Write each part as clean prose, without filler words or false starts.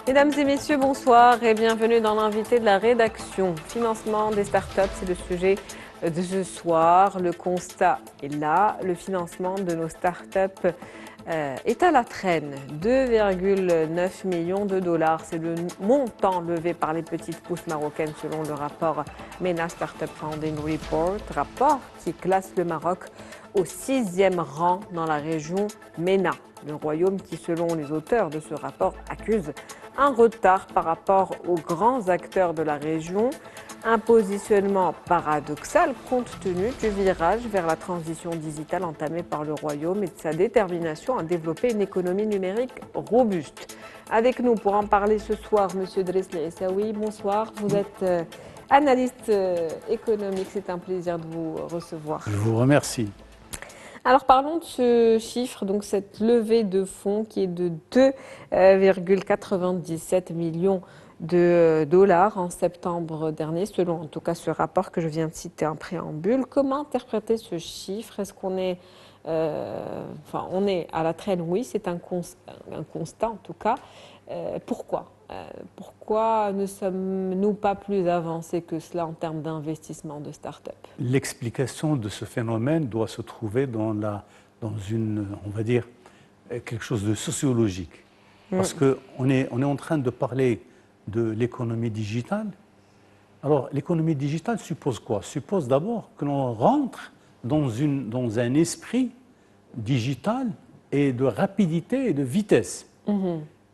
Mesdames et messieurs, bonsoir et bienvenue dans l'invité de la rédaction. Financement des startups, c'est le sujet de ce soir. Le constat est là, le financement de nos startups est à la traîne. 2,9 millions de dollars, c'est le montant levé par les petites pousses marocaines selon le rapport MENA Startup Funding Report, rapport qui classe le Maroc au 6e rang dans la région MENA. Le royaume qui, selon les auteurs de ce rapport, accuse un retard par rapport aux grands acteurs de la région, un positionnement paradoxal compte tenu du virage vers la transition digitale entamée par le royaume et de sa détermination à développer une économie numérique robuste. Avec nous pour en parler ce soir, M. Dresli Essaoui, bonsoir. Vous êtes analyste économique, c'est un plaisir de vous recevoir. Je vous remercie. Alors parlons de ce chiffre, donc cette levée de fonds qui est de 2,97 millions de dollars en septembre dernier, selon en tout cas ce rapport que je viens de citer en préambule. Comment interpréter ce chiffre? Est-ce qu'on est, on est à la traîne? Oui, c'est un constat en tout cas. Pourquoi ne sommes-nous pas plus avancés que cela en termes d'investissement de start-up? L'explication de ce phénomène doit se trouver dans une, on va dire, quelque chose de sociologique. Parce qu'on est en train de parler de l'économie digitale. Alors, l'économie digitale suppose quoi? Suppose d'abord que l'on rentre dans un esprit digital et de rapidité et de vitesse.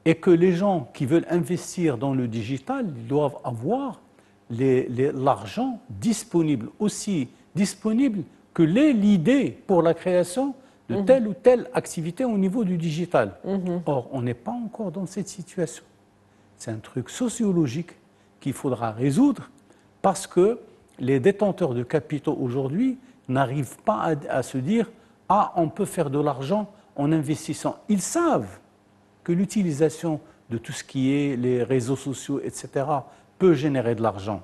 Et que les gens qui veulent investir dans le digital doivent avoir l'argent disponible, aussi disponible que l'idée pour la création de telle ou telle activité au niveau du digital. Or, on n'est pas encore dans cette situation. C'est un truc sociologique qu'il faudra résoudre parce que les détenteurs de capitaux aujourd'hui n'arrivent pas à se dire « Ah, on peut faire de l'argent en investissant ». Ils savent que l'utilisation de tout ce qui est les réseaux sociaux, etc., peut générer de l'argent.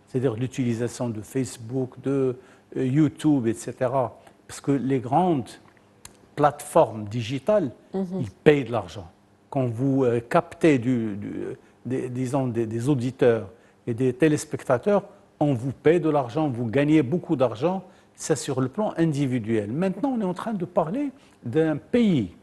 C'est-à-dire l'utilisation de Facebook, de YouTube, etc. Parce que les grandes plateformes digitales, ils payent de l'argent. Quand vous captez des auditeurs et des téléspectateurs, on vous paye de l'argent, vous gagnez beaucoup d'argent, c'est sur le plan individuel. Maintenant, on est en train de parler d'un pays.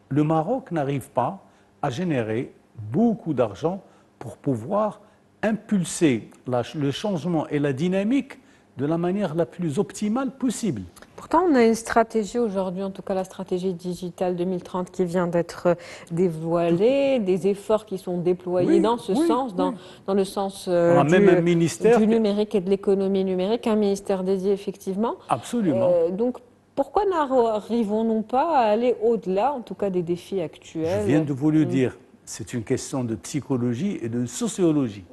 Le Maroc n'arrive pas à générer beaucoup d'argent pour pouvoir impulser le changement et la dynamique de la manière la plus optimale possible. Pourtant, on a une stratégie aujourd'hui, en tout cas la stratégie digitale 2030 qui vient d'être dévoilée, des efforts qui sont déployés dans ce sens, dans le sens du numérique et de l'économie numérique, un ministère dédié effectivement. Absolument. Donc, pourquoi n'arrivons-nous pas à aller au-delà, en tout cas, des défis actuels? Je viens de vous le dire, c'est une question de psychologie et de sociologie.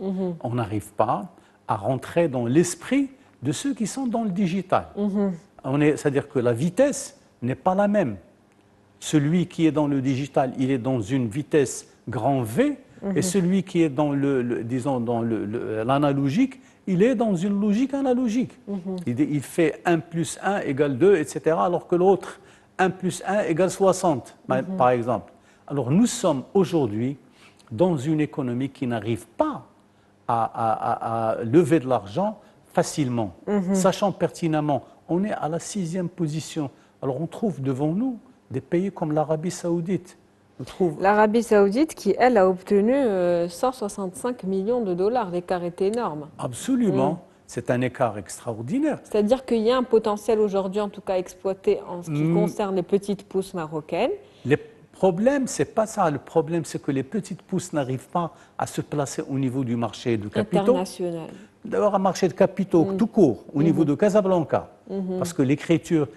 On n'arrive pas à rentrer dans l'esprit de ceux qui sont dans le digital. C'est-à-dire que la vitesse n'est pas la même. Celui qui est dans le digital, il est dans une vitesse grand V, et celui qui est dans l'analogique, il est dans une logique analogique. Il fait 1 plus 1 égale 2, etc., alors que l'autre, 1 plus 1 égale 60, par exemple. Alors nous sommes aujourd'hui dans une économie qui n'arrive pas à lever de l'argent facilement, sachant pertinemment, on est à la 6e position. Alors on trouve devant nous des pays comme l'Arabie Saoudite. L'Arabie Saoudite qui, elle, a obtenu 165 millions de dollars. L'écart est énorme. Absolument. C'est un écart extraordinaire. C'est-à-dire qu'il y a un potentiel aujourd'hui, en tout cas exploité en ce qui concerne les petites pousses marocaines. Le problème, ce n'est pas ça. Le problème, c'est que les petites pousses n'arrivent pas à se placer au niveau du marché de capitaux. International. D'abord, un marché de capitaux tout court, au niveau de Casablanca. Parce que l'écriture,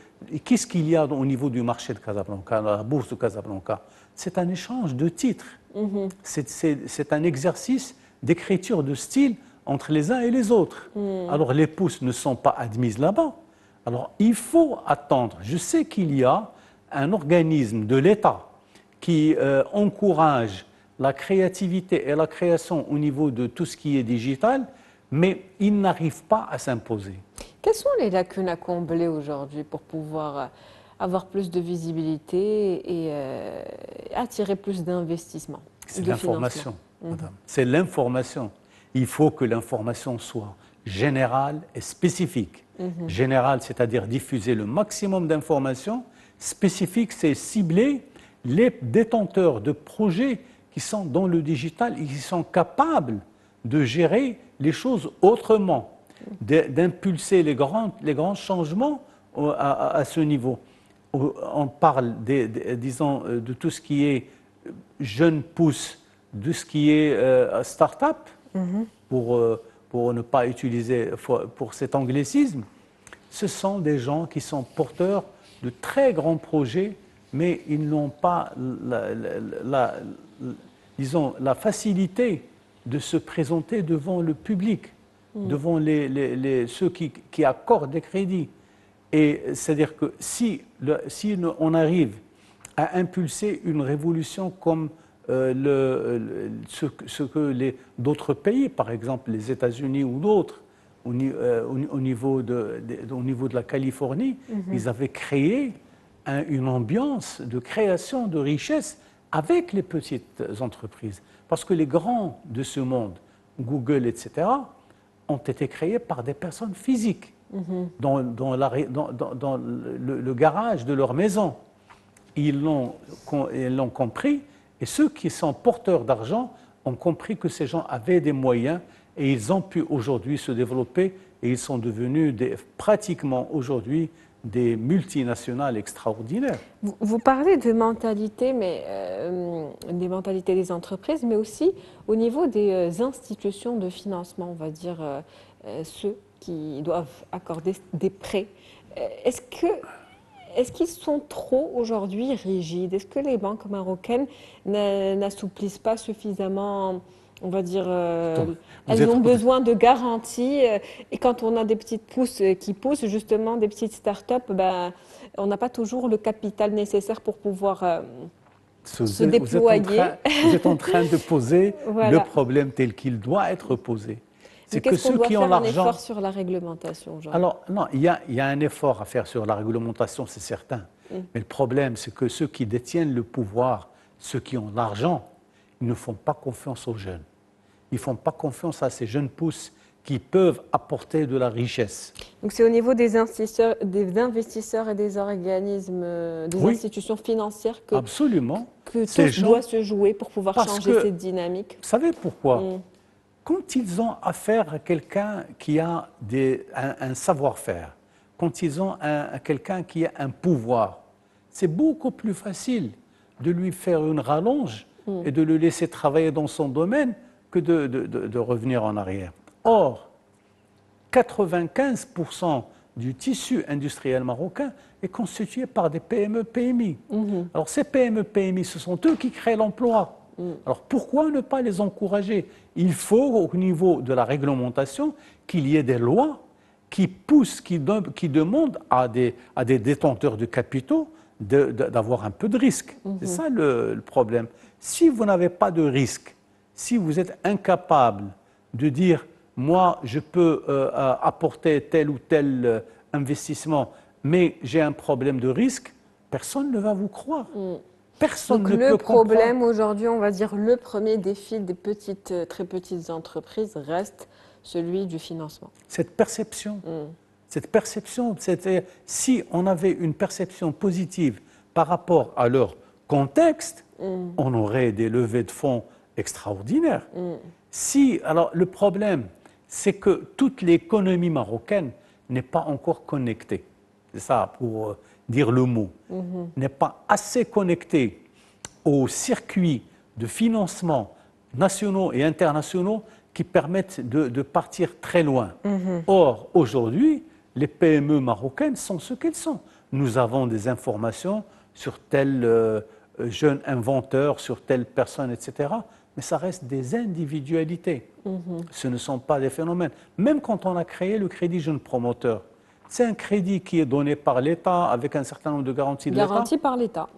qu'est-ce qu'il y a au niveau du marché de Casablanca, la bourse de Casablanca? C'est un échange de titres. C'est un exercice d'écriture de style entre les uns et les autres. Alors, les pousses ne sont pas admises là-bas. Alors, il faut attendre. Je sais qu'il y a un organisme de l'État qui encourage la créativité et la création au niveau de tout ce qui est digital, mais il n'arrive pas à s'imposer. Quelles sont les lacunes à combler aujourd'hui pour pouvoir avoir plus de visibilité et attirer plus d'investissements? C'est l'information, madame. C'est l'information. Il faut que l'information soit générale et spécifique. Générale, c'est-à-dire diffuser le maximum d'informations. Spécifique, c'est cibler les détenteurs de projets qui sont dans le digital et qui sont capables de gérer les choses autrement, d'impulser les grands changements à ce niveau. On parle, disons, de tout ce qui est jeune pousse, de ce qui est start-up, pour ne pas utiliser pour cet anglicisme. Ce sont des gens qui sont porteurs de très grands projets, mais ils n'ont pas disons, la facilité de se présenter devant le public, devant ceux qui accordent des crédits. Et c'est-à-dire que si on arrive à impulser une révolution comme ce que d'autres pays, par exemple les États-Unis ou d'autres, au niveau de la Californie, ils avaient créé une ambiance de création de richesse avec les petites entreprises. Parce que les grands de ce monde, Google, etc., ont été créés par des personnes physiques, dans le garage de leur maison. Ils l'ont compris, et ceux qui sont porteurs d'argent ont compris que ces gens avaient des moyens et ils ont pu aujourd'hui se développer et ils sont devenus pratiquement aujourd'hui des multinationales extraordinaires. Vous parlez de mentalité, mais des mentalités des entreprises, mais aussi au niveau des institutions de financement, on va dire ceux qui doivent accorder des prêts. Est-ce qu'ils sont trop aujourd'hui rigides? Est-ce que les banques marocaines n'assouplissent pas suffisamment, on va dire, elles ont besoin de garanties. Et quand on a des petites pousses qui poussent, justement, des petites start-up, on n'a pas toujours le capital nécessaire pour pouvoir se déployer. Vous êtes en train de poser le problème tel qu'il doit être posé. C'est que ceux qui ont l'argent. Est-ce qu'on doit faire un effort sur la réglementation, Jean? Alors, non, il y a un effort à faire sur la réglementation, c'est certain. Mais le problème, c'est que ceux qui détiennent le pouvoir, ceux qui ont l'argent, ils ne font pas confiance aux jeunes. Ils ne font pas confiance à ces jeunes pousses qui peuvent apporter de la richesse. Donc c'est au niveau des investisseurs et des organismes, des institutions financières que, absolument, que tout doit se jouer pour pouvoir changer cette dynamique. Vous savez pourquoi? Quand ils ont affaire à quelqu'un qui a un savoir-faire, quand ils ont quelqu'un qui a un pouvoir, c'est beaucoup plus facile de lui faire une rallonge et de le laisser travailler dans son domaine que de revenir en arrière. Or, 95% du tissu industriel marocain est constitué par des PME-PMI. Alors ces PME-PMI, ce sont eux qui créent l'emploi. Alors pourquoi ne pas les encourager? Il faut, au niveau de la réglementation, qu'il y ait des lois qui poussent, qui demandent à des détenteurs de capitaux d'avoir un peu de risque. C'est ça le problème. Si vous n'avez pas de risque, si vous êtes incapable de dire « moi, je peux apporter tel ou tel investissement, mais j'ai un problème de risque », personne ne va vous croire. Personne ne peut comprendre. Le problème aujourd'hui, on va dire le premier défi des très petites entreprises reste celui du financement. Cette perception, c'était si on avait une perception positive par rapport à leur contexte, on aurait des levées de fonds extraordinaires. Alors le problème, c'est que toute l'économie marocaine n'est pas encore connectée. C'est ça, pour dire le mot, n'est pas assez connectée aux circuits de financement nationaux et internationaux qui permettent de partir très loin. Or, aujourd'hui, les PME marocaines sont ce qu'elles sont. Nous avons des informations sur tel jeune inventeur, sur telle personne, etc. Mais ça reste des individualités. Ce ne sont pas des phénomènes. Même quand on a créé le crédit jeune promoteur, c'est un crédit qui est donné par l'État avec un certain nombre de garanties de l'État. Garantie par l'État.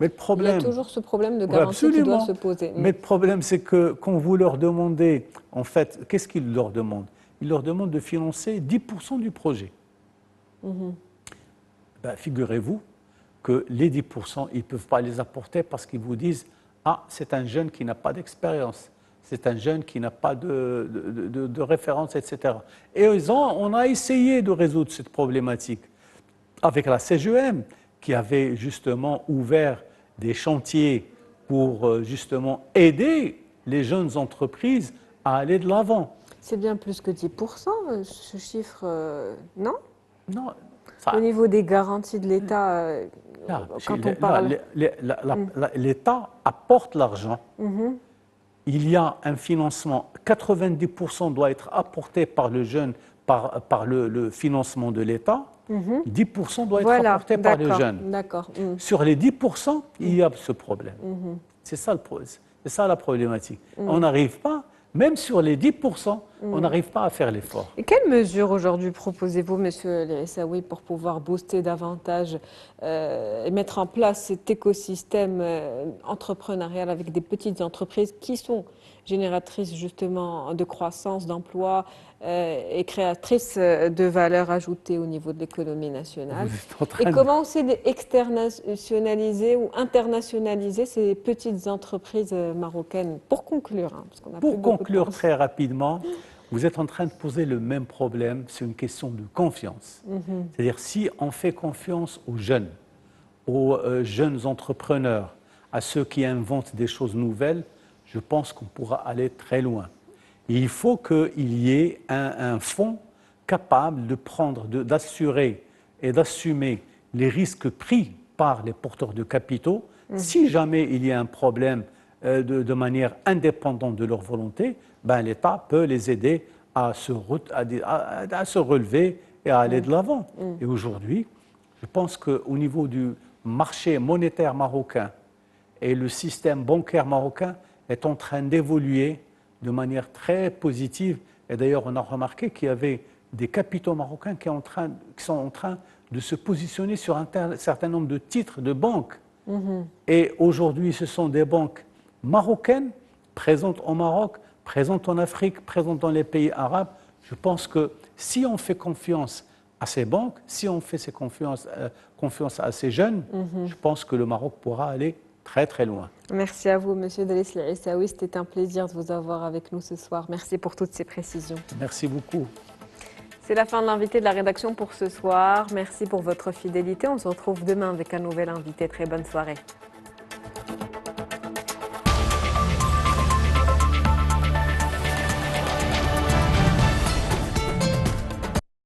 Mais le problème, il y a toujours ce problème de garantie qui doit se poser. Mais le problème, c'est que quand vous leur demandez, en fait, qu'est-ce qu'ils leur demandent? Ils leur demandent de financer 10% du projet. Figurez-vous que les 10%, ils ne peuvent pas les apporter parce qu'ils vous disent ah, c'est un jeune qui n'a pas d'expérience, c'est un jeune qui n'a pas de référence, etc. Et on a essayé de résoudre cette problématique avec la CGEM, qui avait justement ouvert des chantiers pour justement aider les jeunes entreprises à aller de l'avant. C'est bien plus que 10%, ce chiffre, non? Non, Au niveau des garanties de l'État, quand on parle... l'État apporte l'argent. Il y a un financement, 90% doit être apporté par le jeune, par le financement de l'État. 10% doit être apporté par le jeune. D'accord. Sur les 10%, il y a ce problème. C'est ça, la problématique. On n'arrive pas, même sur les 10%, on n'arrive pas à faire l'effort. Et quelles mesures aujourd'hui proposez-vous, Monsieur El Aissaoui, pour pouvoir booster davantage et mettre en place cet écosystème entrepreneurial avec des petites entreprises qui sont génératrices justement de croissance, d'emplois et créatrices de valeur ajoutée au niveau de l'économie nationale? Et comment on sait externaliser ou internationaliser ces petites entreprises marocaines? Pour conclure, hein, parce qu'on a pour conclure très rapidement, vous êtes en train de poser le même problème, c'est une question de confiance. C'est-à-dire si on fait confiance aux jeunes entrepreneurs, à ceux qui inventent des choses nouvelles, je pense qu'on pourra aller très loin. Et il faut qu'il y ait un fonds capable de prendre, d'assurer et d'assumer les risques pris par les porteurs de capitaux. Si jamais il y a un problème de manière indépendante de leur volonté, ben, l'État peut les aider à se relever et à aller de l'avant. Et aujourd'hui, je pense qu'au niveau du marché monétaire marocain et le système bancaire marocain est en train d'évoluer de manière très positive. Et d'ailleurs, on a remarqué qu'il y avait des capitaux marocains qui sont en train de se positionner sur un certain nombre de titres de banques. Et aujourd'hui, ce sont des banques marocaines présentes au Maroc, présentes en Afrique, présentes dans les pays arabes. Je pense que si on fait confiance à ces banques, si on fait confiance à ces jeunes, je pense que le Maroc pourra aller très très loin. Merci à vous, Monsieur Driss El Aissaoui. C'était un plaisir de vous avoir avec nous ce soir. Merci pour toutes ces précisions. Merci beaucoup. C'est la fin de l'invité de la rédaction pour ce soir. Merci pour votre fidélité. On se retrouve demain avec un nouvel invité. Très bonne soirée.